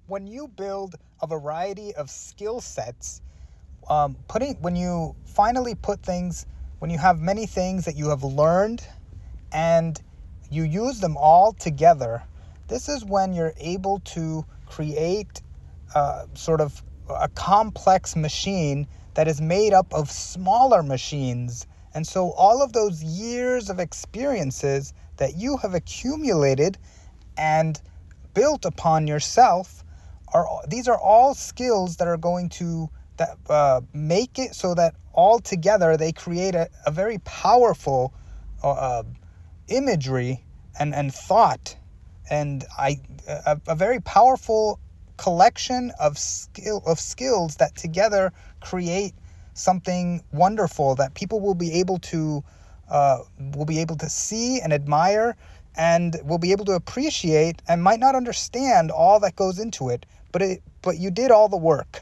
When you build a variety of skill sets, when you finally when you have many things that you have learned and you use them all together, this is when you're able to create sort of a complex machine that is made up of smaller machines. And so all of those years of experiences that you have accumulated and built upon yourself these are all skills that are going to make it so that all together they create a very powerful uh, imagery and thought and a very powerful collection of skills that together create something wonderful that people will be able to see and admire and will be able to appreciate and might not understand all that goes into it, but you did all the work.